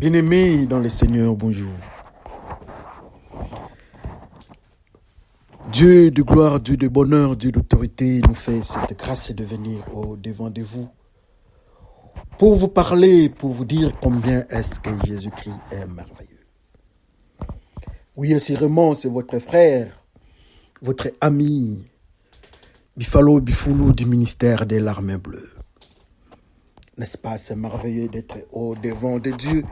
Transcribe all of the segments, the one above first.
Bien-aimés dans le Seigneur, bonjour. Dieu de gloire, Dieu de bonheur, Dieu d'autorité nous fait cette grâce de venir au devant de vous pour vous parler, pour vous dire combien est-ce que Jésus-Christ est merveilleux. Oui, assurément, c'est votre frère, votre ami, Bifalo Bifoulou du ministère de l'Armée Bleue. N'est-ce pas, c'est merveilleux d'être au devant de Dieu.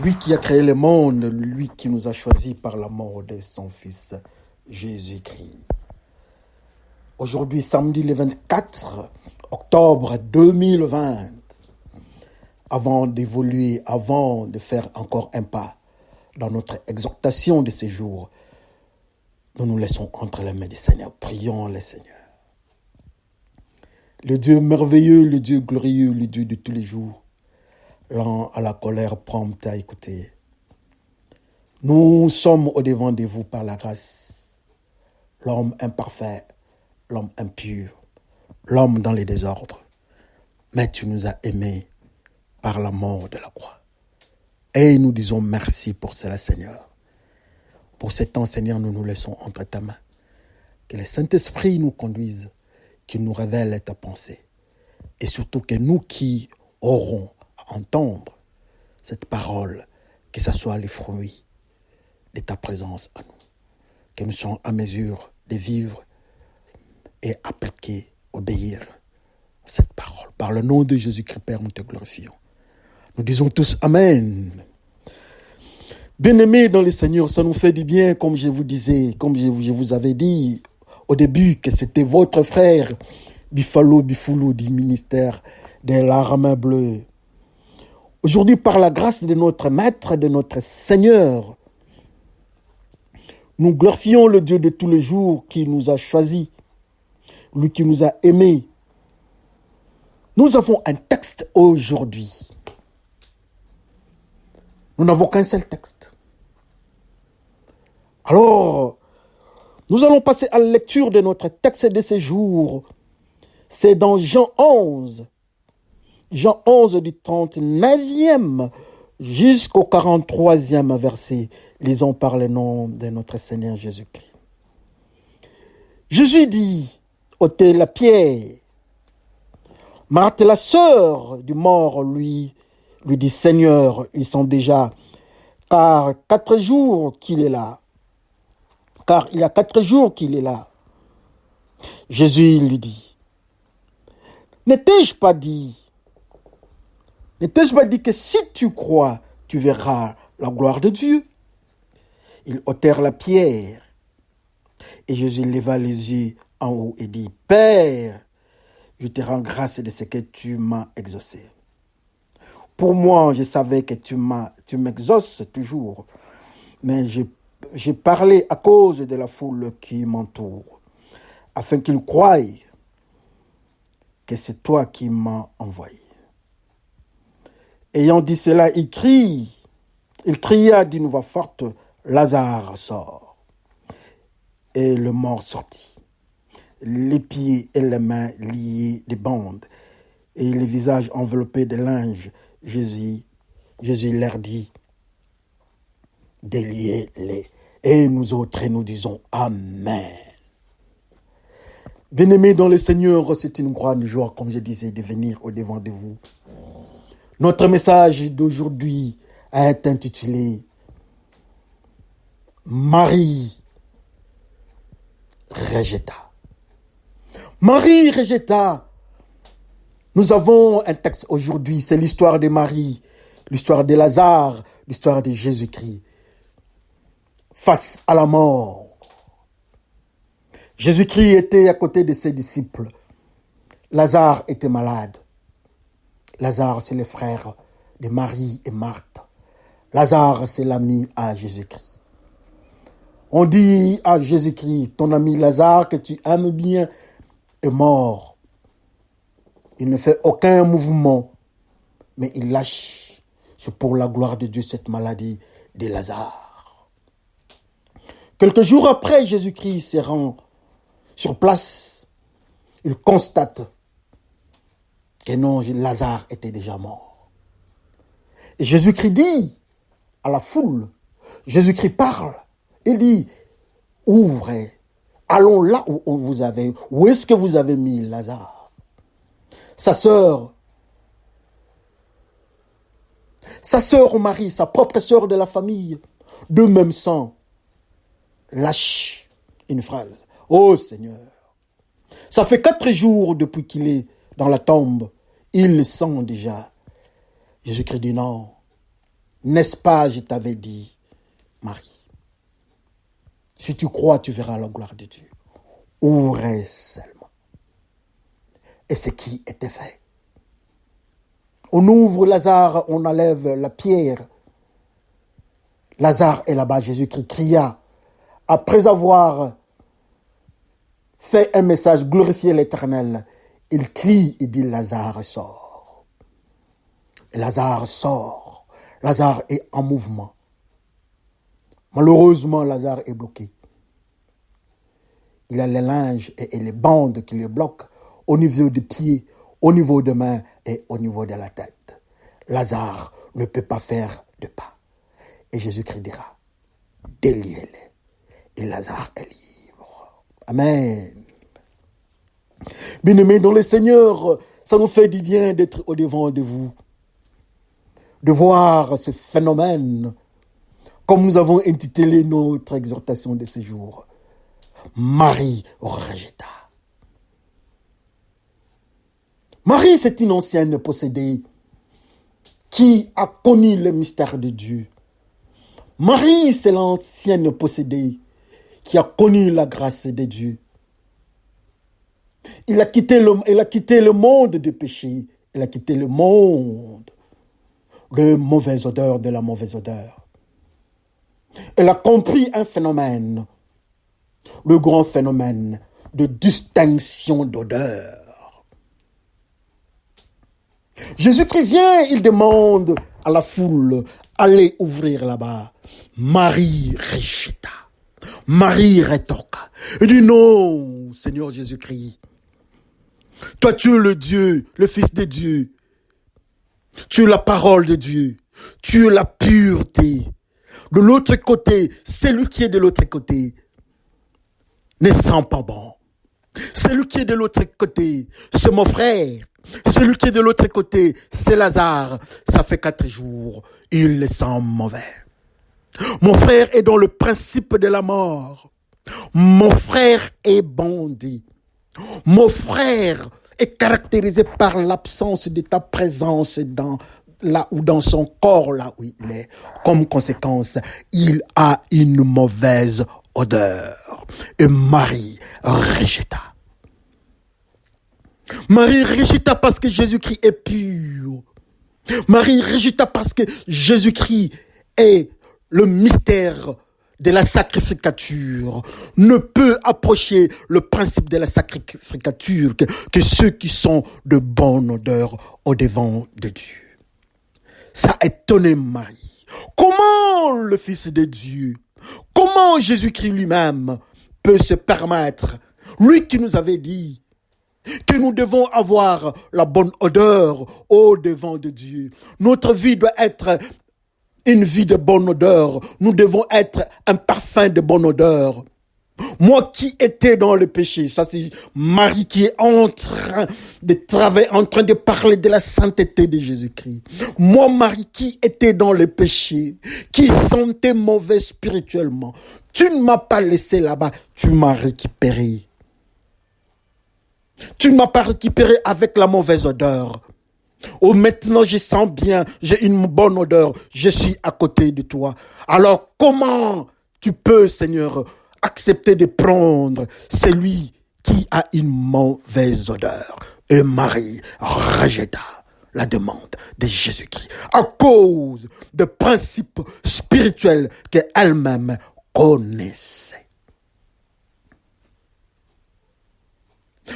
Lui qui a créé le monde, lui qui nous a choisis par la mort de son Fils Jésus-Christ. Aujourd'hui, samedi le 24 octobre 2020, avant d'évoluer, avant de faire encore un pas dans notre exhortation de ces jours, nous nous laissons entre les mains du Seigneur. Prions le Seigneur. Le Dieu merveilleux, le Dieu glorieux, le Dieu de tous les jours, lent à la colère, prompte à écouter. Nous sommes au devant de vous par la grâce. L'homme imparfait, l'homme impur, l'homme dans les désordres. Mais tu nous as aimés par la mort de la croix. Et nous disons merci pour cela, Seigneur. Pour ce temps, Seigneur, nous nous laissons entre ta main. Que le Saint-Esprit nous conduise, qu'il nous révèle ta pensée. Et surtout que nous qui aurons à entendre cette parole, que ce soit les fruits de ta présence à nous. Que nous soyons à mesure de vivre et appliquer, obéir à cette parole. Par le nom de Jésus-Christ, Père, nous te glorifions. Nous disons tous Amen. Bien-aimés dans le Seigneur, ça nous fait du bien, comme je vous disais, comme je vous avais dit au début, que c'était votre frère, Bifalo Bifoulou du ministère de l'Armée Bleue. Aujourd'hui, par la grâce de notre Maître, de notre Seigneur, nous glorifions le Dieu de tous les jours qui nous a choisis, lui qui nous a aimés. Nous avons un texte aujourd'hui. Nous n'avons qu'un seul texte. Alors, nous allons passer à la lecture de notre texte de ce jour. C'est dans Jean 11. Jean 11 du 39e jusqu'au 43e verset. Lisons par le nom de notre Seigneur Jésus-Christ. Jésus dit, ôtez la pierre. Marthe, la sœur du mort, lui dit, Seigneur, ils sont déjà, car 4 jours qu'il est là. Car il y a 4 jours qu'il est là. Jésus lui dit, n'ai-je pas dit que si tu crois, tu verras la gloire de Dieu? Ils ôtèrent la pierre. Et Jésus leva les yeux en haut et dit, Père, je te rends grâce de ce que tu m'as exaucé. Pour moi, je savais que tu m'exauces toujours, mais j'ai parlé à cause de la foule qui m'entoure, afin qu'ils croient que c'est toi qui m'as envoyé. Ayant dit cela, il cria d'une voix forte, Lazare sort. Et le mort sortit, les pieds et les mains liés de bandes, et le visage enveloppé de linge. Jésus leur dit, déliez-les. Et nous autres, nous disons Amen. Bien-aimés dans le Seigneur, c'est une grande joie, comme je disais, de venir au devant de vous. Notre message d'aujourd'hui est intitulé Marie rejeta. Marie rejeta. Nous avons un texte aujourd'hui, c'est l'histoire de Marie, l'histoire de Lazare, l'histoire de Jésus-Christ. Face à la mort, Jésus-Christ était à côté de ses disciples. Lazare était malade. Lazare, c'est le frère de Marie et Marthe. Lazare, c'est l'ami à Jésus-Christ. On dit à Jésus-Christ, ton ami Lazare, que tu aimes bien, est mort. Il ne fait aucun mouvement, mais il lâche. C'est pour la gloire de Dieu cette maladie de Lazare. Quelques jours après, Jésus-Christ se rend sur place. Il constate que non, Lazare était déjà mort. Et Jésus-Christ dit à la foule, Jésus-Christ parle, il dit, ouvrez, allons là où est-ce que vous avez mis Lazare? Sa sœur Marie, sa propre sœur de la famille, de même sang, lâche une phrase. Oh Seigneur, ça fait 4 jours depuis qu'il est dans la tombe, il le sent déjà. Jésus-Christ dit non, n'est-ce pas, je t'avais dit, Marie, si tu crois, tu verras la gloire de Dieu. Ouvrez seulement. Et ce qui était fait. On ouvre Lazare, on enlève la pierre. Lazare est là-bas, Jésus-Christ cria. Après avoir fait un message, glorifier l'Éternel, il crie et dit, Lazare sort. Et Lazare sort. Lazare est en mouvement. Malheureusement, Lazare est bloqué. Il a les linges et les bandes qui le bloquent au niveau des pieds, au niveau des mains et au niveau de la tête. Lazare ne peut pas faire de pas. Et Jésus-Christ dira, déliez-les. Et Lazare est libre. Amen. Bien-aimés dans le Seigneur, ça nous fait du bien d'être au-devant de vous, de voir ce phénomène, comme nous avons intitulé notre exhortation de ce jour. Marie rejeta. Marie, c'est une ancienne possédée qui a connu le mystère de Dieu. Marie, c'est l'ancienne possédée qui a connu la grâce de Dieu. Elle a quitté le monde du péché. Elle a quitté le monde de mauvaise odeur, de la mauvaise odeur. Elle a compris un phénomène, le grand phénomène de distinction d'odeur. Jésus-Christ vient, il demande à la foule, allez ouvrir là-bas. Marie rejeta. Marie rétorqua. Il dit non, Seigneur Jésus-Christ. Toi, tu es le Dieu, le Fils de Dieu. Tu es la parole de Dieu. Tu es la pureté. De l'autre côté, celui qui est de l'autre côté ne sent pas bon. Celui qui est de l'autre côté, c'est mon frère. Celui qui est de l'autre côté, c'est Lazare. Ça fait 4 jours, il le sent mauvais. Mon frère est dans le principe de la mort. Mon frère est bandit. Mon frère est caractérisé par l'absence de ta présence dans son corps, là où il est. Comme conséquence, il a une mauvaise odeur. Et Marie rejeta. Marie rejeta parce que Jésus-Christ est pur. Marie rejeta parce que Jésus-Christ est le mystère de la sacrificature. Ne peut approcher le principe de la sacrificature que ceux qui sont de bonne odeur au devant de Dieu. Ça a étonné Marie. Comment le Fils de Dieu, comment Jésus-Christ lui-même peut se permettre, lui qui nous avait dit que nous devons avoir la bonne odeur au devant de Dieu. Notre vie doit être une vie de bonne odeur. Nous devons être un parfum de bonne odeur. Moi qui étais dans le péché, ça c'est Marie qui est en train de travailler, en train de parler de la sainteté de Jésus-Christ. Moi, Marie qui était dans le péché, qui sentait mauvais spirituellement. Tu ne m'as pas laissé là-bas, tu m'as récupéré. Tu ne m'as pas récupéré avec la mauvaise odeur. Oh, maintenant je sens bien, j'ai une bonne odeur, je suis à côté de toi. Alors comment tu peux, Seigneur, accepter de prendre celui qui a une mauvaise odeur? Et Marie rejeta la demande de Jésus-Christ à cause de principes spirituels qu'elle-même connaissait.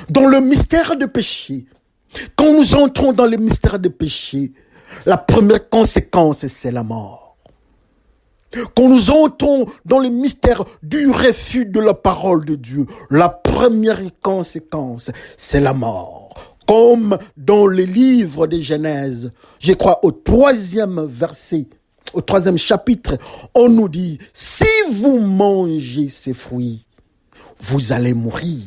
Dans le mystère du péché, quand nous entrons dans le mystère du péché, la première conséquence, c'est la mort. Quand nous entrons dans le mystère du refus de la parole de Dieu, la première conséquence, c'est la mort. Comme dans le livre de Genèse, je crois au 3e verset, au 3e chapitre, on nous dit, si vous mangez ces fruits, vous allez mourir.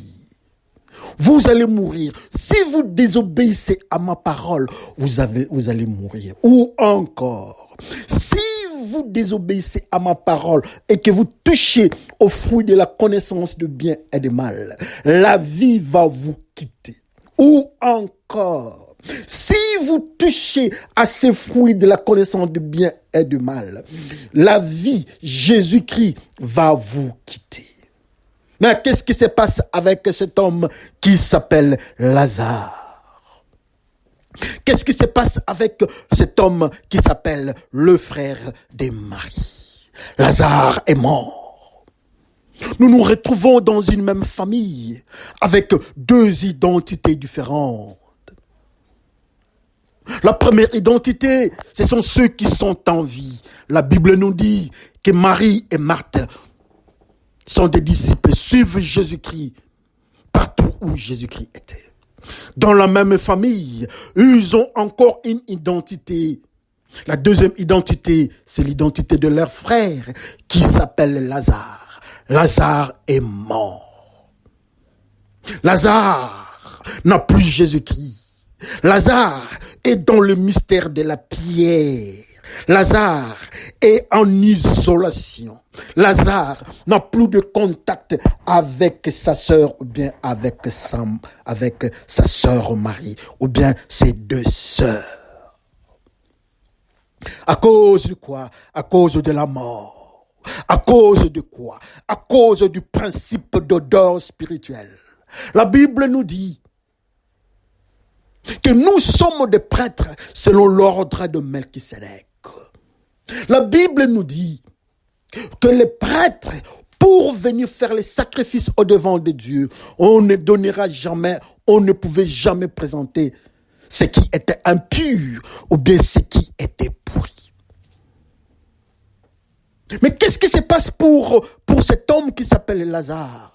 Vous allez mourir. Si vous désobéissez à ma parole, vous allez mourir. Ou encore, si vous désobéissez à ma parole et que vous touchez au fruit de la connaissance de bien et de mal, la vie va vous quitter. Ou encore, si vous touchez à ces fruits de la connaissance de bien et de mal, la vie, Jésus-Christ, va vous quitter. Mais qu'est-ce qui se passe avec cet homme qui s'appelle Lazare? Qu'est-ce qui se passe avec cet homme qui s'appelle le frère de Marie? Lazare est mort. Nous nous retrouvons dans une même famille avec deux identités différentes. La première identité, ce sont ceux qui sont en vie. La Bible nous dit que Marie et Marthe sont des disciples, suivent Jésus-Christ partout où Jésus-Christ était. Dans la même famille, ils ont encore une identité. La deuxième identité, c'est l'identité de leur frère qui s'appelle Lazare. Lazare est mort. Lazare n'a plus Jésus-Christ. Lazare est dans le mystère de la pierre. Lazare est en isolation. Lazare n'a plus de contact avec sa sœur ou bien avec sa sœur Marie ou bien ses deux sœurs. À cause de quoi? À cause de la mort. À cause de quoi? À cause du principe d'odeur spirituelle. La Bible nous dit que nous sommes des prêtres selon l'ordre de Melchisédek. La Bible nous dit que les prêtres, pour venir faire les sacrifices au devant de Dieu, on ne donnera jamais, on ne pouvait jamais présenter ce qui était impur ou bien ce qui était pourri. Mais qu'est-ce qui se passe pour cet homme qui s'appelle Lazare?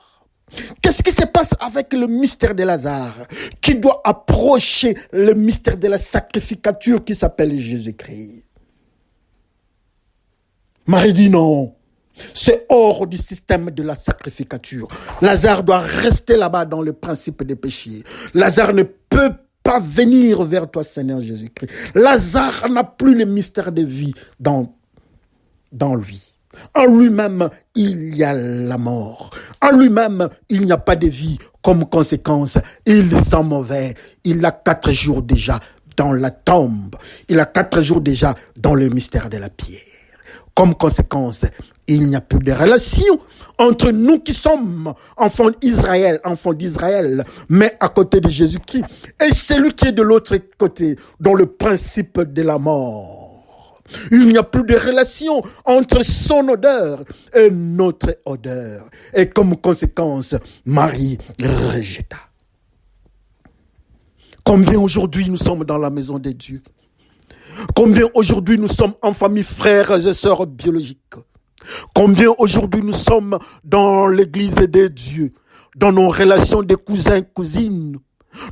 Qu'est-ce qui se passe avec le mystère de Lazare qui doit approcher le mystère de la sacrificature qui s'appelle Jésus-Christ? Marie dit non, c'est hors du système de la sacrificature. Lazare doit rester là-bas dans le principe des péchés. Lazare ne peut pas venir vers toi, Seigneur Jésus-Christ. Lazare n'a plus le mystère de vie dans lui. En lui-même, il y a la mort. En lui-même, il n'y a pas de vie. Comme conséquence, il sent mauvais. Il a 4 jours déjà dans la tombe. Il a 4 jours déjà dans le mystère de la pierre. Comme conséquence, il n'y a plus de relation entre nous qui sommes enfants d'Israël, mais à côté de Jésus-Christ, et celui qui est de l'autre côté, dans le principe de la mort. Il n'y a plus de relation entre son odeur et notre odeur. Et comme conséquence, Marie rejeta. Combien aujourd'hui nous sommes dans la maison de Dieu? Combien aujourd'hui nous sommes en famille, frères et sœurs biologiques? Combien aujourd'hui nous sommes dans l'église de Dieu, dans nos relations de cousins, cousines,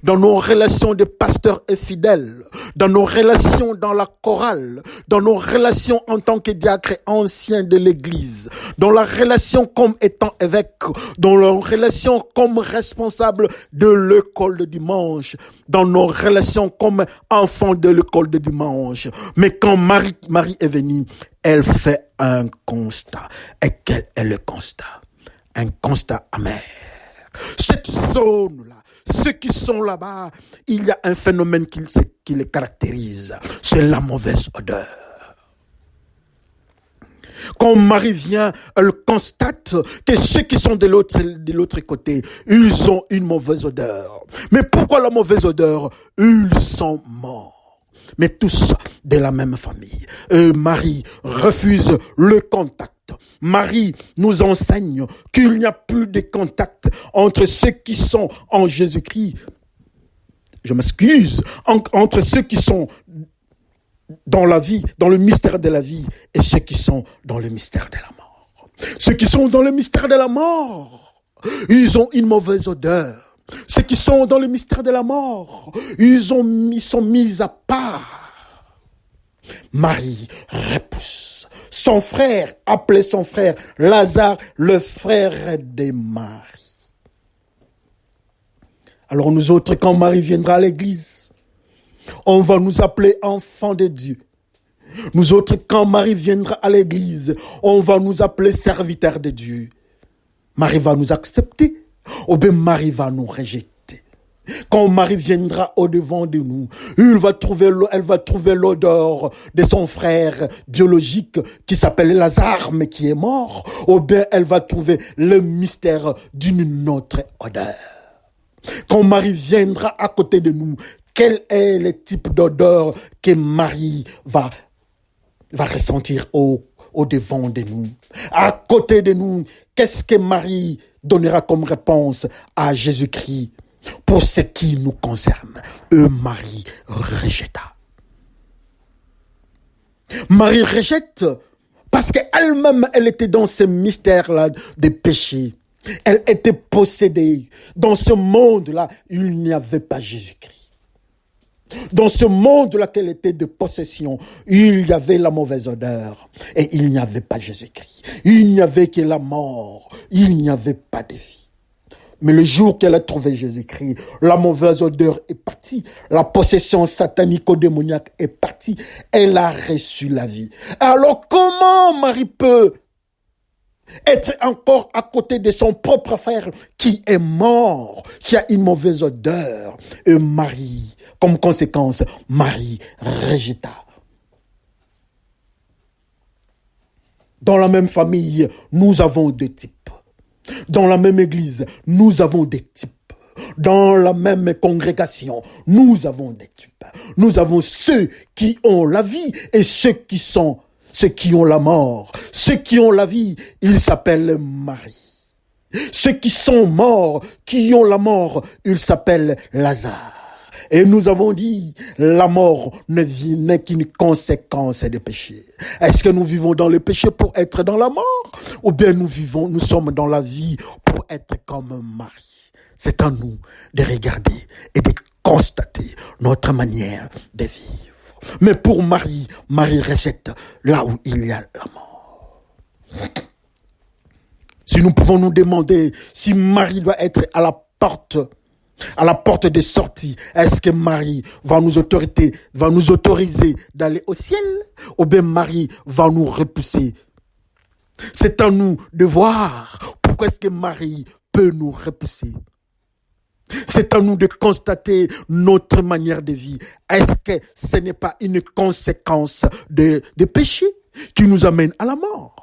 dans nos relations de pasteurs et fidèles, dans nos relations dans la chorale, dans nos relations en tant que diacre ancien de l'église, dans la relation comme étant évêque, dans la relation comme responsable de l'école de dimanche, dans nos relations comme enfant de l'école de dimanche. Mais quand Marie est venue, elle fait un constat. Et quel est le constat? Un constat amer. Cette zone-là, ceux qui sont là-bas, il y a un phénomène qui les caractérise. C'est la mauvaise odeur. Quand Marie vient, elle constate que ceux qui sont de l'autre côté, ils ont une mauvaise odeur. Mais pourquoi la mauvaise odeur? Ils sont morts. Mais tous de la même famille. Et Marie refuse le contact. Marie nous enseigne qu'il n'y a plus de contact entre ceux qui sont en Jésus-Christ. Je m'excuse. Entre ceux qui sont dans la vie, dans le mystère de la vie, et ceux qui sont dans le mystère de la mort. Ceux qui sont dans le mystère de la mort, ils ont une mauvaise odeur. Ceux qui sont dans le mystère de la mort, ils sont mis à part. Marie repousse son frère, appelé son frère Lazare, le frère de Marie. Alors nous autres, quand Marie viendra à l'église, on va nous appeler enfants de Dieu. Nous autres, quand Marie viendra à l'église, on va nous appeler serviteurs de Dieu. Marie va nous accepter, ou bien Marie va nous rejeter. Quand Marie viendra au-devant de nous, elle va trouver l'odeur de son frère biologique qui s'appelle Lazare, mais qui est mort. Ou bien elle va trouver le mystère d'une autre odeur. Quand Marie viendra à côté de nous, quel est le type d'odeur que Marie va ressentir au-devant de nous? À côté de nous, qu'est-ce que Marie donnera comme réponse à Jésus-Christ? Pour ce qui nous concerne, Marie rejeta. Marie rejette parce qu'elle-même, elle était dans ce mystère-là des péchés. Elle était possédée. Dans ce monde-là, il n'y avait pas Jésus-Christ. Dans ce monde dans lequel était de possession, il y avait la mauvaise odeur et il n'y avait pas Jésus-Christ. Il n'y avait que la mort. Il n'y avait pas de vie. Mais le jour qu'elle a trouvé Jésus-Christ, la mauvaise odeur est partie. La possession satanico-démoniaque est partie. Elle a reçu la vie. Alors comment Marie peut être encore à côté de son propre frère qui est mort, qui a une mauvaise odeur? Et Marie, comme conséquence, Marie rejeta. Dans la même famille, nous avons deux types. Dans la même église, nous avons des types. Dans la même congrégation, nous avons des types. Nous avons ceux qui ont la vie et ceux qui ont la mort. Ceux qui ont la vie, ils s'appellent Marie. Ceux qui sont morts, qui ont la mort, ils s'appellent Lazare. Et nous avons dit, la mort n'est qu'une conséquence des péchés. Est-ce que nous vivons dans le péché pour être dans la mort? Ou bien nous sommes dans la vie pour être comme Marie? C'est à nous de regarder et de constater notre manière de vivre. Mais pour Marie, Marie rejette là où il y a la mort. Si nous pouvons nous demander si Marie doit être à la porte de sortie, est-ce que Marie va nous autoriser d'aller au ciel? Ou bien Marie va nous repousser? C'est à nous de voir pourquoi est-ce que Marie peut nous repousser. C'est à nous de constater notre manière de vie. Est-ce que ce n'est pas une conséquence de péché qui nous amène à la mort?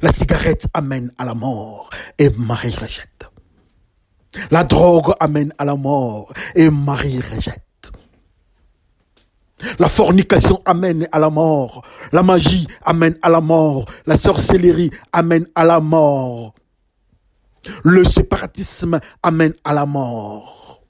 La cigarette amène à la mort et Marie rejette. La drogue amène à la mort et Marie rejette. La fornication amène à la mort. La magie amène à la mort. La sorcellerie amène à la mort. Le séparatisme amène à la mort.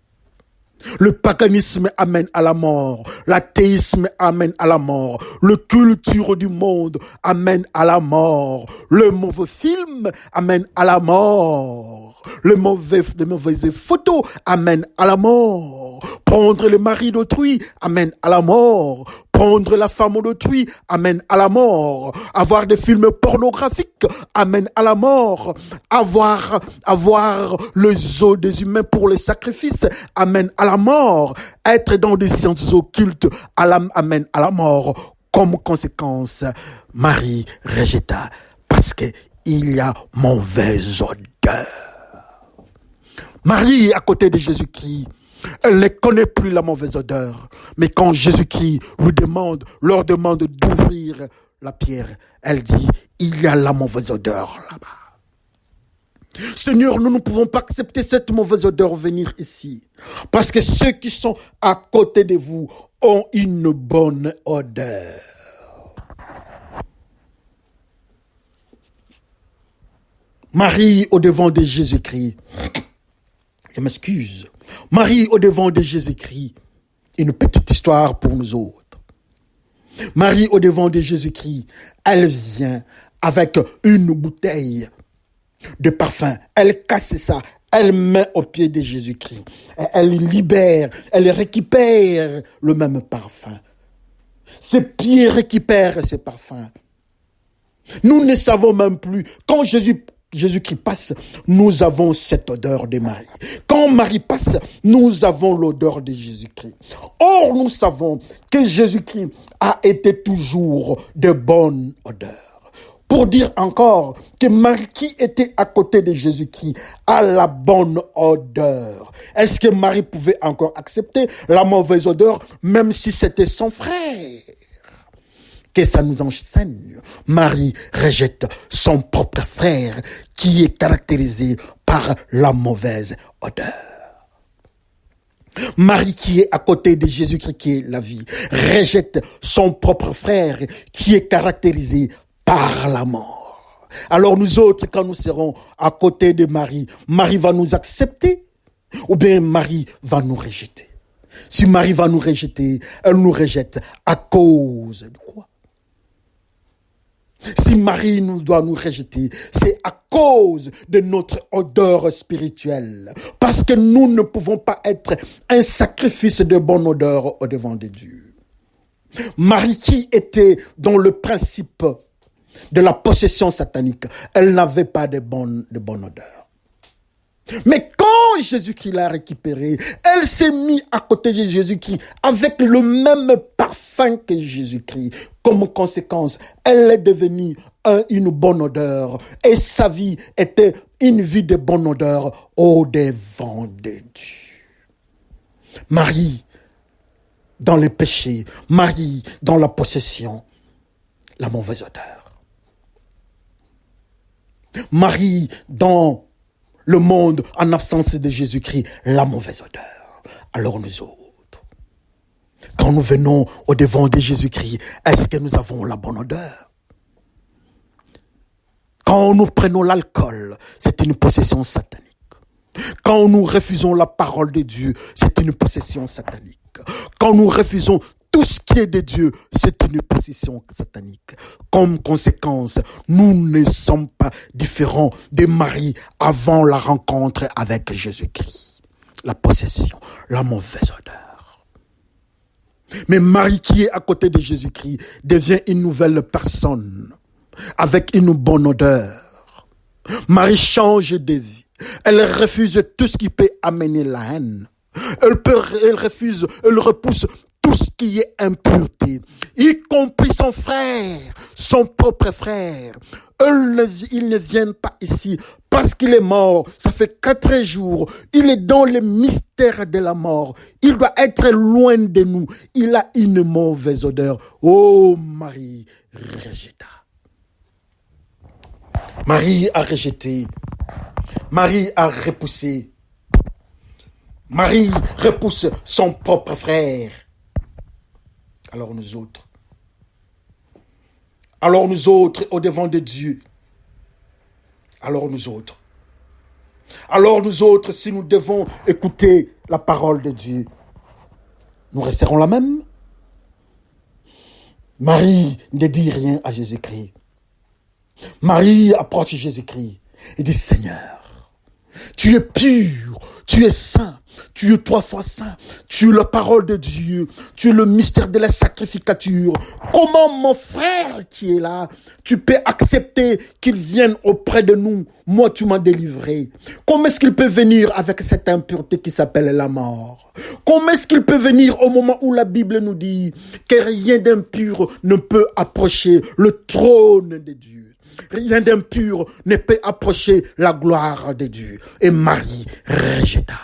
Le paganisme amène à la mort. L'athéisme amène à la mort. Le culture du monde amène à la mort. Le mauvais film amène à la mort. Les mauvaises photos amènent à la mort. Prendre le mari d'autrui amène à la mort. Prendre la femme d'autrui amène à la mort. Avoir des films pornographiques amène à la mort. Avoir les os des humains pour les sacrifices amène à la mort. Être dans des sciences occultes amène à la mort. Comme conséquence, Marie rejeta parce que il y a mauvaise odeur. Marie, à côté de Jésus-Christ, elle ne connaît plus la mauvaise odeur. Mais quand Jésus-Christ leur demande d'ouvrir la pierre, elle dit, il y a la mauvaise odeur là-bas. Seigneur, nous ne pouvons pas accepter cette mauvaise odeur venir ici. Parce que ceux qui sont à côté de vous ont une bonne odeur. Marie, au devant de Jésus-Christ, je m'excuse. Marie, au devant de Jésus-Christ, une petite histoire pour nous autres. Marie, au devant de Jésus-Christ, elle vient avec une bouteille de parfum. Elle casse ça. Elle met au pied de Jésus-Christ. Elle libère, elle récupère le même parfum. Ses pieds récupèrent ce parfum. Nous ne savons même plus. Quand Jésus-Christ passe, nous avons cette odeur de Marie. Quand Marie passe, nous avons l'odeur de Jésus-Christ. Or, nous savons que Jésus-Christ a été toujours de bonne odeur. Pour dire encore que Marie qui était à côté de Jésus-Christ a la bonne odeur. Est-ce que Marie pouvait encore accepter la mauvaise odeur, même si c'était son frère? Que ça nous enseigne. Marie rejette son propre frère qui est caractérisé par la mauvaise odeur. Marie qui est à côté de Jésus-Christ qui est la vie, rejette son propre frère qui est caractérisé par la mort. Alors nous autres, quand nous serons à côté de Marie, Marie va nous accepter ou bien Marie va nous rejeter. Si Marie va nous rejeter, elle nous rejette à cause de quoi? Si Marie doit nous rejeter, c'est à cause de notre odeur spirituelle. Parce que nous ne pouvons pas être un sacrifice de bonne odeur au devant de Dieu. Marie qui était dans le principe de la possession satanique, elle n'avait pas de bonne odeur. Mais quand Jésus-Christ l'a récupérée, elle s'est mise à côté de Jésus-Christ avec le même parfum que Jésus-Christ. Comme conséquence, elle est devenue une bonne odeur et sa vie était une vie de bonne odeur au devant de Dieu. Marie dans le péché, Marie dans la possession, la mauvaise odeur. Marie dans le monde en absence de Jésus-Christ, la mauvaise odeur. Alors nous autres, quand nous venons au devant de Jésus-Christ, est-ce que nous avons la bonne odeur? Quand nous prenons l'alcool, c'est une possession satanique. Quand nous refusons la parole de Dieu, c'est une possession satanique. Quand nous refusons tout ce qui est de Dieu, c'est une possession satanique. Comme conséquence, nous ne sommes pas différents de Marie avant la rencontre avec Jésus-Christ. La possession, la mauvaise odeur. Mais Marie qui est à côté de Jésus-Christ devient une nouvelle personne avec une bonne odeur. Marie change de vie. Elle refuse tout ce qui peut amener la haine. Elle repousse tout ce qui est impureté, y compris son frère, son propre frère. Il ne vient pas ici parce qu'il est mort. Ça fait 4 jours. Il est dans le mystère de la mort. Il doit être loin de nous. Il a une mauvaise odeur. Oh, Marie rejeta. Marie a rejeté. Marie a repoussé. Marie repousse son propre frère. Alors nous autres, au devant de Dieu. Alors nous autres, si nous devons écouter la parole de Dieu, nous resterons la même. Marie ne dit rien à Jésus-Christ. Marie approche Jésus-Christ et dit, Seigneur, tu es pur, tu es saint. Tu es 3 fois saint, tu es la parole de Dieu, tu es le mystère de la sacrificature. Comment mon frère qui est là, tu peux accepter qu'il vienne auprès de nous? Moi, tu m'as délivré. Comment est-ce qu'il peut venir avec cette impureté qui s'appelle la mort? Comment est-ce qu'il peut venir au moment où la Bible nous dit que rien d'impur ne peut approcher le trône de Dieu? Rien d'impur ne peut approcher la gloire de Dieu. Et Marie rejeta.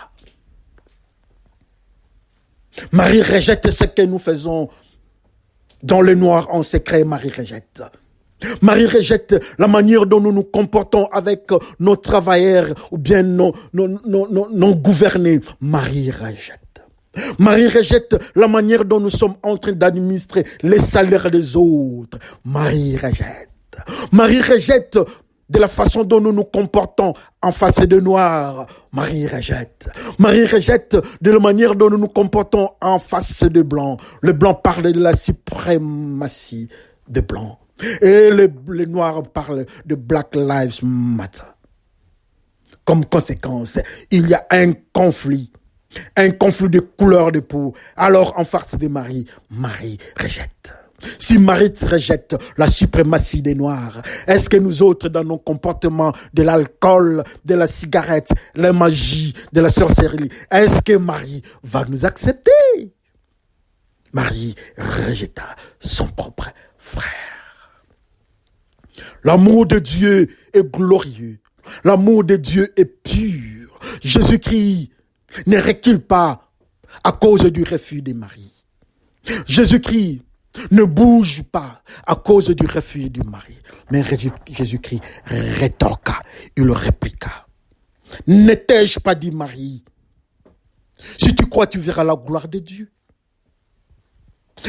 Marie rejette ce que nous faisons dans le noir en secret. Marie rejette. Marie rejette la manière dont nous nous comportons avec nos travailleurs ou bien nos gouvernés. Marie rejette. Marie rejette la manière dont nous sommes en train d'administrer les salaires des autres. Marie rejette. Marie rejette de la façon dont nous nous comportons en face de noir. Marie rejette. Marie rejette de la manière dont nous nous comportons en face de blanc. Le blanc parle de la suprématie des blancs. Et les noirs parlent de Black Lives Matter. Comme conséquence, il y a un conflit de couleur de peau. Alors, en face de Marie, Marie rejette. Si Marie rejette la suprématie des Noirs, est-ce que nous autres, dans nos comportements de l'alcool, de la cigarette, la magie, de la sorcellerie, est-ce que Marie va nous accepter? Marie rejeta son propre frère. L'amour de Dieu est glorieux. L'amour de Dieu est pur. Jésus-Christ ne recule pas à cause du refus de Marie. Jésus-Christ ne bouge pas à cause du refus du mari. Mais Jésus-Christ rétorqua, il répliqua. Ne t'ai-je pas dit, Marie? Si tu crois, tu verras la gloire de Dieu.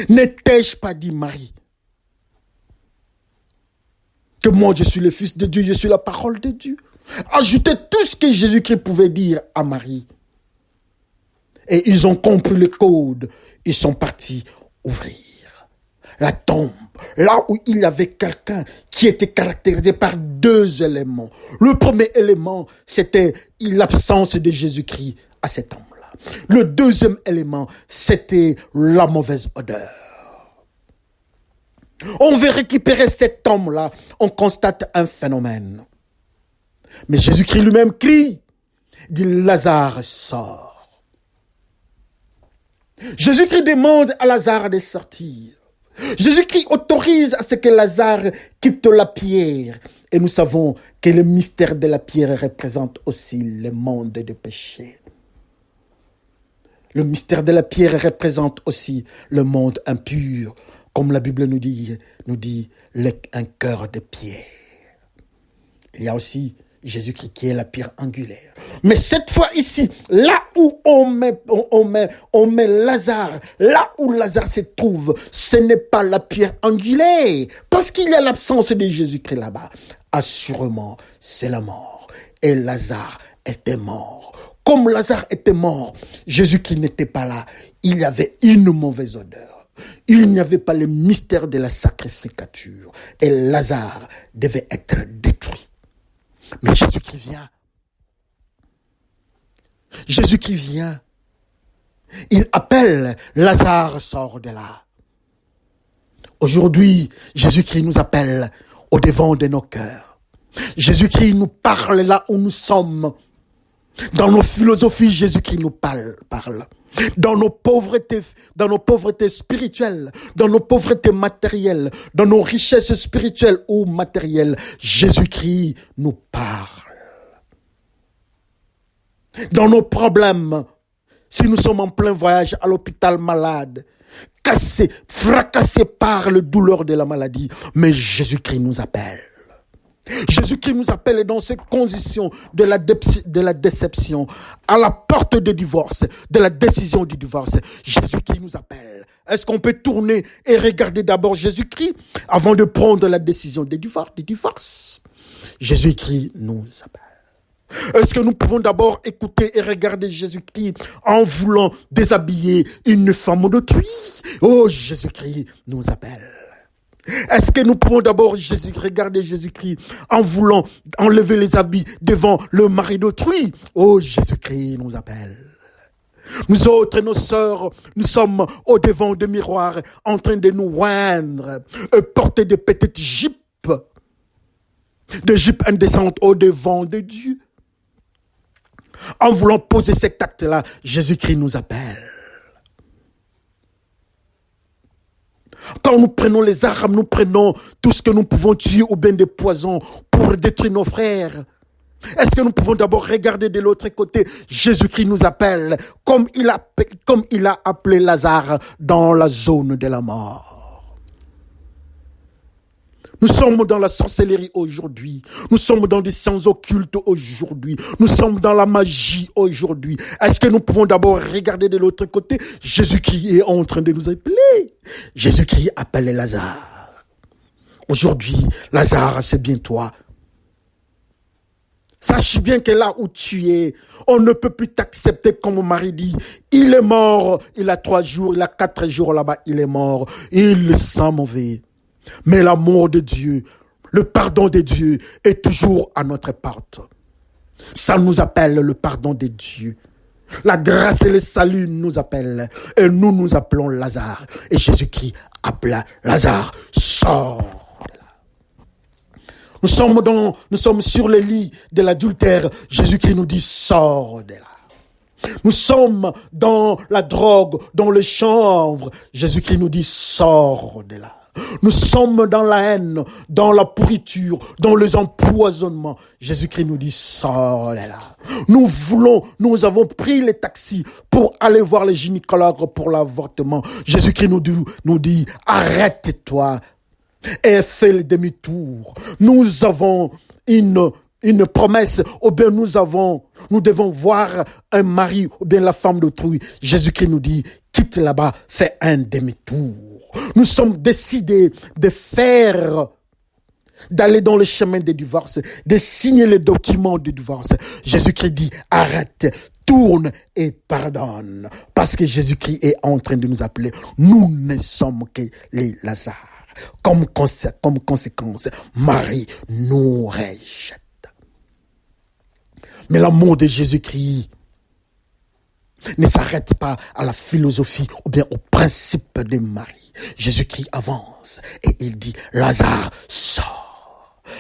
Ne t'ai-je pas dit, Marie, que moi je suis le Fils de Dieu, je suis la parole de Dieu? Ajoutez tout ce que Jésus-Christ pouvait dire à Marie. Et ils ont compris le code. Ils sont partis ouvrir la tombe, là où il y avait quelqu'un qui était caractérisé par deux éléments. Le premier élément, c'était l'absence de Jésus-Christ à cette tombe-là. Le deuxième élément, c'était la mauvaise odeur. On veut récupérer cette tombe-là, on constate un phénomène. Mais Jésus-Christ lui-même crie, dit Lazare sort. Jésus-Christ demande à Lazare de sortir. Jésus-Christ autorise à ce que Lazare quitte la pierre. Et nous savons que le mystère de la pierre représente aussi le monde de péché. Le mystère de la pierre représente aussi le monde impur. Comme la Bible nous dit un cœur de pierre. Il y a aussi Jésus-Christ qui est la pierre angulaire. Mais cette fois ici, là où on met Lazare, là où Lazare se trouve, ce n'est pas la pierre angulaire. Parce qu'il y a l'absence de Jésus-Christ là-bas. Assurément, c'est la mort. Et Lazare était mort. Comme Lazare était mort, Jésus-Christ n'était pas là. Il y avait une mauvaise odeur. Il n'y avait pas le mystère de la sacrificature. Et Lazare devait être détruit. Mais Jésus-Christ vient. Jésus-Christ vient. Il appelle, Lazare sort de là. Aujourd'hui, Jésus-Christ nous appelle au devant de nos cœurs. Jésus-Christ nous parle là où nous sommes. Dans nos philosophies, Jésus-Christ nous parle. Dans nos pauvretés spirituelles, dans nos pauvretés matérielles, dans nos richesses spirituelles ou matérielles, Jésus-Christ nous parle. Dans nos problèmes, si nous sommes en plein voyage à l'hôpital malade, cassés, fracassés par le douleur de la maladie, mais Jésus-Christ nous appelle. Jésus-Christ nous appelle dans ces conditions de la déception, à la porte du divorce, de la décision du divorce. Jésus-Christ nous appelle. Est-ce qu'on peut tourner et regarder d'abord Jésus-Christ avant de prendre la décision du divorce? Jésus-Christ nous appelle. Est-ce que nous pouvons d'abord écouter et regarder Jésus-Christ en voulant déshabiller une femme d'autrui? Oh, Jésus-Christ nous appelle. Est-ce que nous pouvons d'abord regarder Jésus-Christ en voulant enlever les habits devant le mari d'autrui? Oh, Jésus-Christ nous appelle. Nous autres, nos sœurs, nous sommes au devant du miroir en train de nous oindre, porter des petites jupes, des jupes indécentes au devant de Dieu. En voulant poser cet acte-là, Jésus-Christ nous appelle. Quand nous prenons les armes, nous prenons tout ce que nous pouvons tuer ou bien des poisons pour détruire nos frères. Est-ce que nous pouvons d'abord regarder de l'autre côté? Jésus-Christ nous appelle comme il a appelé Lazare dans la zone de la mort. Nous sommes dans la sorcellerie aujourd'hui. Nous sommes dans des sciences occultes aujourd'hui. Nous sommes dans la magie aujourd'hui. Est-ce que nous pouvons d'abord regarder de l'autre côté? Jésus-Christ est en train de nous appeler. Jésus-Christ appelle Lazare. Aujourd'hui, Lazare, c'est bien toi. Sache bien que là où tu es, on ne peut plus t'accepter comme mon mari dit. Il est mort, il a 3 jours, il a 4 jours là-bas, il est mort. Il le sent mauvais. Mais l'amour de Dieu, le pardon de Dieu est toujours à notre porte. Ça nous appelle le pardon de Dieu. La grâce et le salut nous appellent. Et nous appelons Lazare. Et Jésus-Christ appela Lazare. Sors de là. Nous sommes sur le lit de l'adultère. Jésus-Christ nous dit sors de là. Nous sommes dans la drogue, dans le chanvre. Jésus-Christ nous dit sors de là. Nous sommes dans la haine, dans la pourriture, dans les empoisonnements. Jésus-Christ nous dit, sors de là. Nous avons pris les taxis pour aller voir les gynécologues pour l'avortement. Jésus-Christ nous dit, arrête-toi et fais le demi-tour. Nous avons une promesse, ou bien nous devons voir un mari, ou bien la femme d'autrui. Jésus-Christ nous dit, quitte là-bas, fais un demi-tour. Nous sommes décidés d'aller dans le chemin du divorce, de signer les documents du divorce. Jésus-Christ dit, arrête, tourne et pardonne. Parce que Jésus-Christ est en train de nous appeler. Nous ne sommes que les Lazare. Comme conséquence, Marie nous rejette. Mais l'amour de Jésus-Christ ne s'arrête pas à la philosophie ou bien au principe de Marie. Jésus-Christ avance et il dit, Lazare, sors.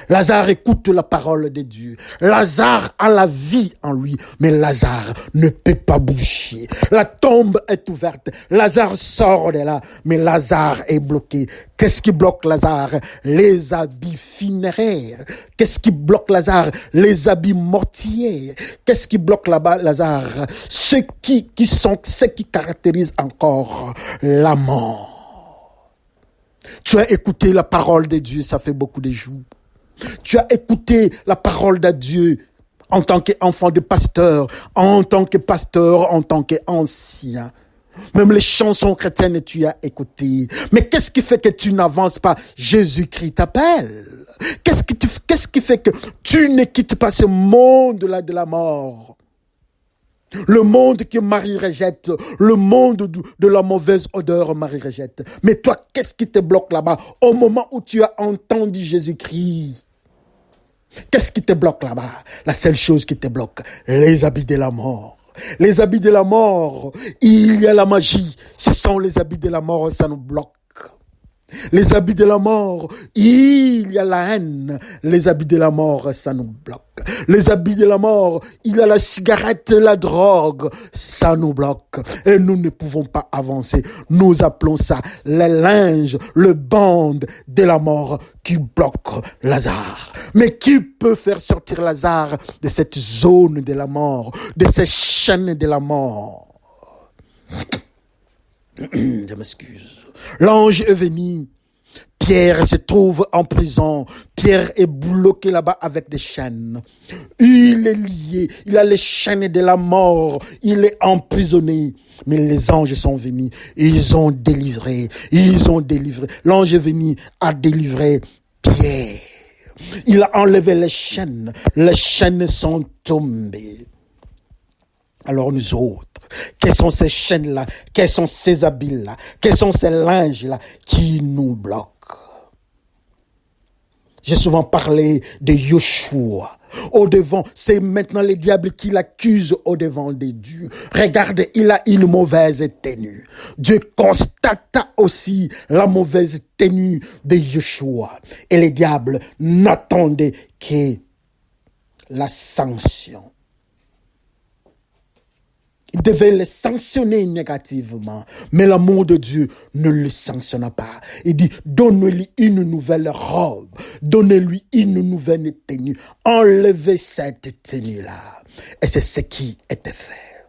Lazare écoute la parole de Dieu. Lazare a la vie en lui, mais Lazare ne peut pas bouger. La tombe est ouverte. Lazare sort de là, mais Lazare est bloqué. Qu'est-ce qui bloque Lazare? Les habits funéraires. Qu'est-ce qui bloque Lazare? Les habits mortiers. Qu'est-ce qui bloque là-bas Lazare? Ce qui caractérise encore la mort. Tu as écouté la parole de Dieu, ça fait beaucoup de jours. Tu as écouté la parole de Dieu en tant qu'enfant de pasteur, en tant qu'ancien. Même les chansons chrétiennes, tu as écouté. Mais qu'est-ce qui fait que tu n'avances pas? Jésus-Christ t'appelle. Qu'est-ce qui fait que tu ne quittes pas ce monde-là de la mort? Le monde que Marie rejette, le monde de la mauvaise odeur, Marie rejette. Mais toi, qu'est-ce qui te bloque là-bas? Au moment où tu as entendu Jésus-Christ, qu'est-ce qui te bloque là-bas? La seule chose qui te bloque, les habits de la mort. Les habits de la mort, il y a la magie. Ce sont les habits de la mort, ça nous bloque. Les habits de la mort, il y a la haine. Les habits de la mort, ça nous bloque. Les habits de la mort, il y a la cigarette, la drogue, ça nous bloque. Et nous ne pouvons pas avancer. Nous appelons ça les linges, le bande de la mort qui bloque Lazare. Mais qui peut faire sortir Lazare de cette zone de la mort, de ces chaînes de la mort? Je m'excuse. L'ange est venu. Pierre se trouve en prison. Pierre est bloqué là-bas avec des chaînes. Il est lié. Il a les chaînes de la mort. Il est emprisonné. Mais les anges sont venus. Ils ont délivré. L'ange est venu à délivrer Pierre. Il a enlevé les chaînes. Les chaînes sont tombées. Alors nous autres, quelles sont ces chaînes-là? Quels sont ces habits-là? Quels sont ces linges-là qui nous bloquent? J'ai souvent parlé de Yoshua. Au devant, c'est maintenant le diable qui l'accuse au devant de Dieu. Regardez, il a une mauvaise tenue. Dieu constata aussi la mauvaise tenue de Yoshua. Et le diable n'attendait que la sanction. Il devait le sanctionner négativement. Mais l'amour de Dieu ne le sanctionna pas. Il dit, donnez-lui une nouvelle robe. Donnez-lui une nouvelle tenue. Enlevez cette tenue-là. Et c'est ce qui était fait.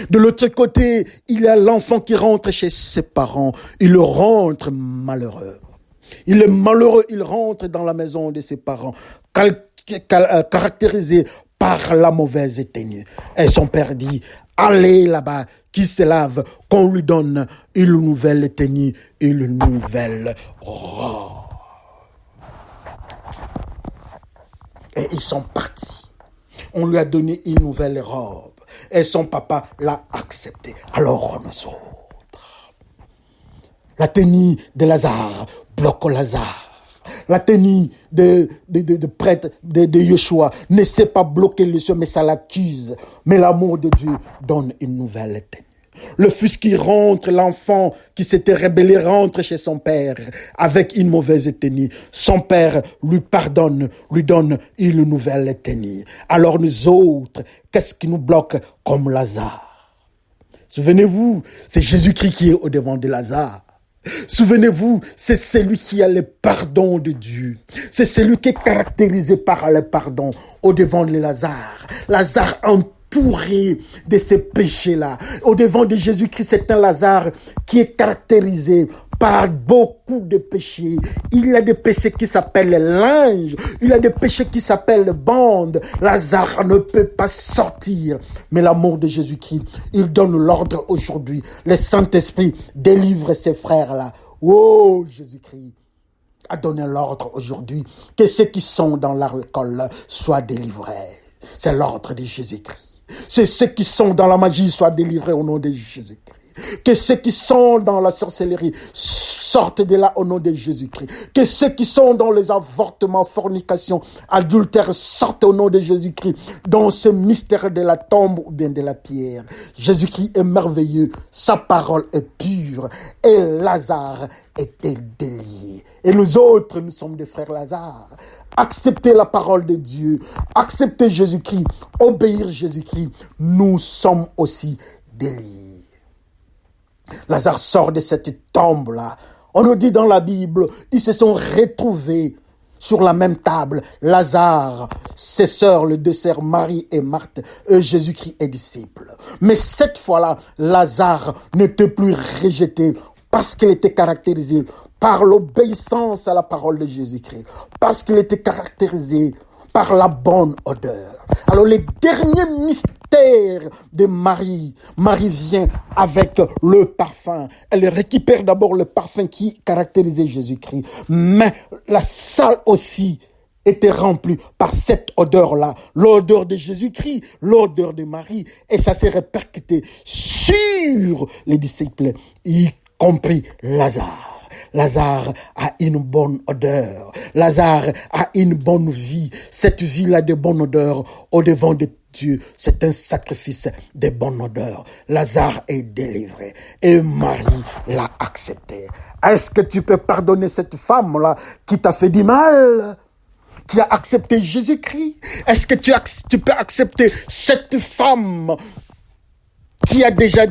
De l'autre côté, il y a l'enfant qui rentre chez ses parents. Il rentre malheureux. Il est malheureux, il rentre dans la maison de ses parents, caractérisé par la mauvaise tenue. Et son père dit, allez là-bas, qu'il se lave, qu'on lui donne une nouvelle tenue, une nouvelle robe. Et ils sont partis. On lui a donné une nouvelle robe. Et son papa l'a accepté. Alors nous autres, la tenue de Lazare bloque Lazare. La tenue de prêtre de Yeshua ne sait pas bloquer le ciel, mais ça l'accuse. Mais l'amour de Dieu donne une nouvelle tenue. Le fils qui rentre, l'enfant qui s'était rébellé rentre chez son père avec une mauvaise tenue. Son père lui pardonne, lui donne une nouvelle tenue. Alors nous autres, qu'est-ce qui nous bloque comme Lazare? Souvenez-vous, c'est Jésus-Christ qui est au devant de Lazare. Souvenez-vous, c'est celui qui a le pardon de Dieu. C'est celui qui est caractérisé par le pardon au devant de Lazare. Lazare entouré de ces péchés-là. Au devant de Jésus-Christ, c'est un Lazare qui est caractérisé par beaucoup de péchés. Il y a des péchés qui s'appellent linge. Il y a des péchés qui s'appellent bande. Lazare ne peut pas sortir. Mais l'amour de Jésus-Christ, il donne l'ordre aujourd'hui. Le Saint-Esprit délivre ses frères-là. Oh, Jésus-Christ a donné l'ordre aujourd'hui que ceux qui sont dans l'alcool soient délivrés. C'est l'ordre de Jésus-Christ. C'est ceux qui sont dans la magie soient délivrés au nom de Jésus-Christ. Que ceux qui sont dans la sorcellerie sortent de là au nom de Jésus-Christ. Que ceux qui sont dans les avortements, fornication, adultère sortent au nom de Jésus-Christ. Dans ce mystère de la tombe ou bien de la pierre. Jésus-Christ est merveilleux. Sa parole est pure. Et Lazare était délié. Et nous autres, nous sommes des frères Lazare. Accepter la parole de Dieu. Accepter Jésus-Christ. Obéir Jésus-Christ. Nous sommes aussi déliés. Lazare sort de cette tombe-là. On nous dit dans la Bible, ils se sont retrouvés sur la même table. Lazare, ses sœurs, les deux sœurs Marie et Marthe, Jésus-Christ est disciple. Mais cette fois-là, Lazare n'était plus rejeté parce qu'il était caractérisé par l'obéissance à la parole de Jésus-Christ, parce qu'il était caractérisé par la bonne odeur. Alors les derniers mystères de Marie, Marie vient avec le parfum. Elle récupère d'abord le parfum qui caractérisait Jésus-Christ. Mais la salle aussi était remplie par cette odeur-là, l'odeur de Jésus-Christ, l'odeur de Marie. Et ça s'est répercuté sur les disciples, y compris Lazare. Lazare a une bonne odeur. Lazare a une bonne vie. Cette vie-là de bonne odeur au devant de Dieu, c'est un sacrifice de bonne odeur. Lazare est délivré et Marie l'a accepté. Est-ce que tu peux pardonner cette femme-là qui t'a fait du mal, qui a accepté Jésus-Christ? Est-ce que tu peux accepter cette femme qui a déjà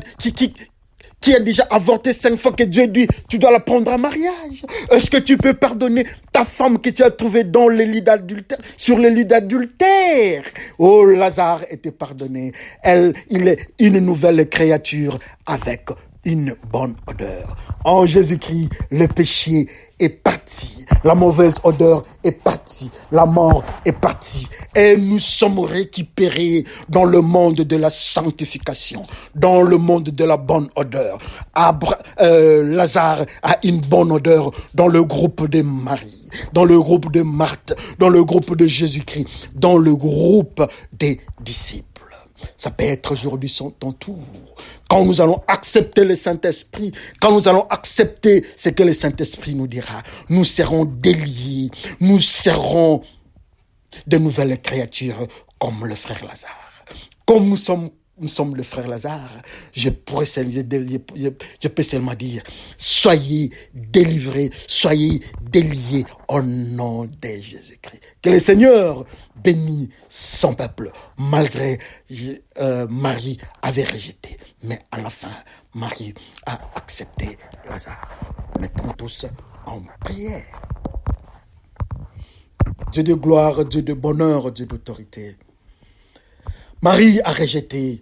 avorté 5 fois, que Dieu dit, tu dois la prendre en mariage? Est-ce que tu peux pardonner ta femme que tu as trouvée dans le lit d'adultère, sur le lit d'adultère? Oh, Lazare était pardonné. Il est une nouvelle créature avec une bonne odeur. En Jésus-Christ, le péché est parti. La mauvaise odeur est partie. La mort est partie. Et nous sommes récupérés dans le monde de la sanctification, dans le monde de la bonne odeur. Lazare a une bonne odeur dans le groupe de Marie, dans le groupe de Marthe, dans le groupe de Jésus-Christ, dans le groupe des disciples. Ça peut être aujourd'hui ton tour. Quand nous allons accepter le Saint-Esprit, quand nous allons accepter ce que le Saint-Esprit nous dira, nous serons déliés, nous serons de nouvelles créatures comme le frère Lazare. Comme nous sommes le frère Lazare, je peux seulement dire, soyez délivrés, soyez déliés au nom de Jésus-Christ. Que le Seigneur bénisse son peuple, malgré Marie avait rejeté. Mais à la fin, Marie a accepté Lazare. Mettons tous en prière. Dieu de gloire, Dieu de bonheur, Dieu d'autorité. Marie a rejeté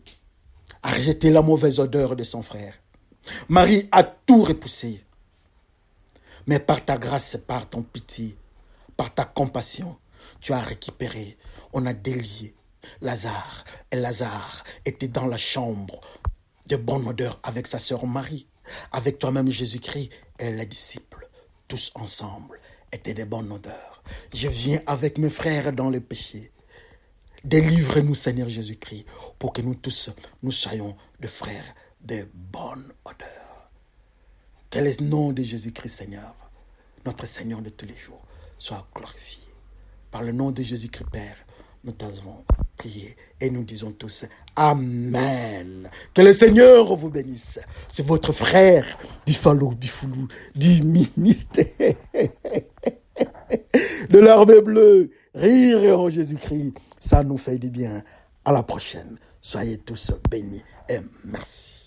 la mauvaise odeur de son frère. Marie a tout repoussé. Mais par ta grâce, par ton pitié, par ta compassion, tu as récupéré, on a délié Lazare. Et Lazare était dans la chambre de bonne odeur avec sa sœur Marie, avec toi-même Jésus-Christ et les disciples. Tous ensemble étaient de bonne odeur. Je viens avec mes frères dans le péché. Délivre-nous, Seigneur Jésus-Christ, pour que nous tous, nous soyons des frères de bonne odeur. Quel est le nom de Jésus-Christ, Seigneur, notre Seigneur de tous les jours. soit glorifié. Par le nom de Jésus-Christ, Père, nous t'avons prié et nous disons tous Amen. Que le Seigneur vous bénisse. C'est votre frère du Fallou, du Foulou, du ministère de l'armée bleue. Rire en Jésus-Christ, ça nous fait du bien. À la prochaine. Soyez tous bénis et merci.